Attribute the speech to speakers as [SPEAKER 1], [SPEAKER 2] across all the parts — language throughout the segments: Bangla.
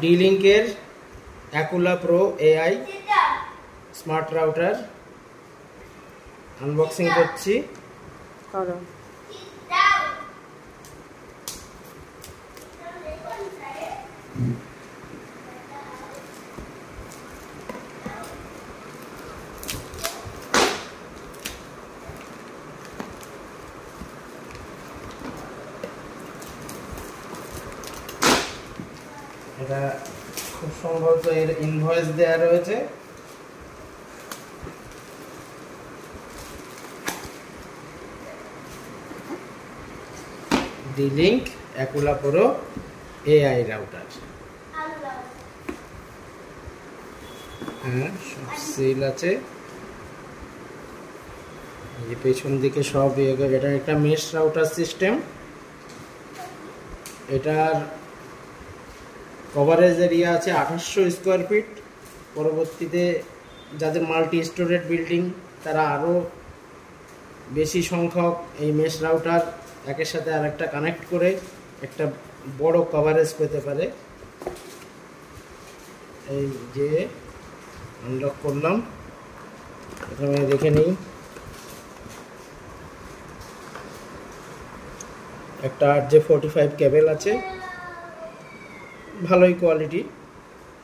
[SPEAKER 1] D-Link-এর Aquila pro AI smart router unboxing করছি। এটা খুব সম্ভবত এর ইনভয়েস দেওয়া রয়েছে। D-Link Aquila pro AI router. হ্যাঁ, সব সিল আছে। এই পেছন দিকে সব এটা একটা মেশ রাউটার সিস্টেম। এটার কভারেজ এরিয়া আছে 2800 স্কোয়ার ফিট। পরবর্তীতে যাদের মাল্টি স্টোরেজ বিল্ডিং তারা আরও বেশি সংখ্যক এই মেশ রাউটার একের সাথে আরেকটা কানেক্ট করে একটা বড় কভারেজ পেতে পারে। এই যে আনলক করলাম, প্রথমে দেখে নিই। একটা RJ45 কেবল আছে, ভালোই কোয়ালিটি,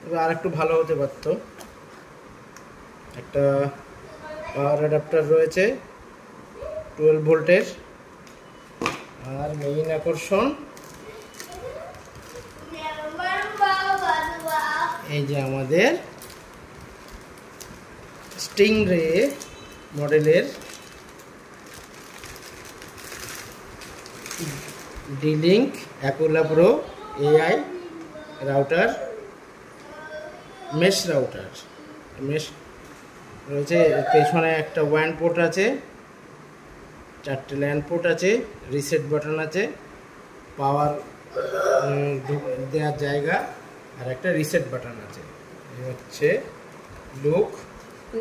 [SPEAKER 1] তবে আর একটু ভালো হতে পারত। একটা পাওয়ার অ্যাডাপ্টার রয়েছে 12 ভোল্টের। আর মেইন আকর্ষণ এই যে আমাদের স্টিংরে মডেলের D-Link Aquila pro AI router, mesh router. Mesh রয়েছে, পেছনে একটা ওয়ান পোর্ট আছে, 4টে ল্যান্ড পোর্ট আছে, রিসেট বাটন আছে, পাওয়ার দেওয়ার জায়গা, আর একটা রিসেট বাটন আছে। এই হচ্ছে লুক।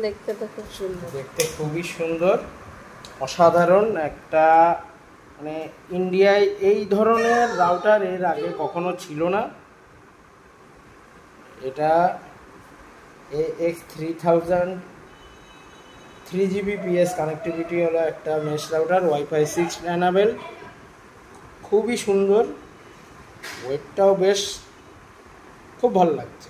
[SPEAKER 2] দেখতে তো খুব সুন্দর,
[SPEAKER 1] দেখতে খুবই সুন্দর, অসাধারণ একটা, মানে ইন্ডিয়ায় এই ধরনের রাউটার এর আগে কখনো ছিল না। এটা AX3000 3Gbps কানেক্টিভিটি হলো একটা মেশ রাউটার, ওয়াইফাই 6 এনাবেল, খুবই সুন্দর, ওয়েটটাও বেশ খুব ভালো লাগছে।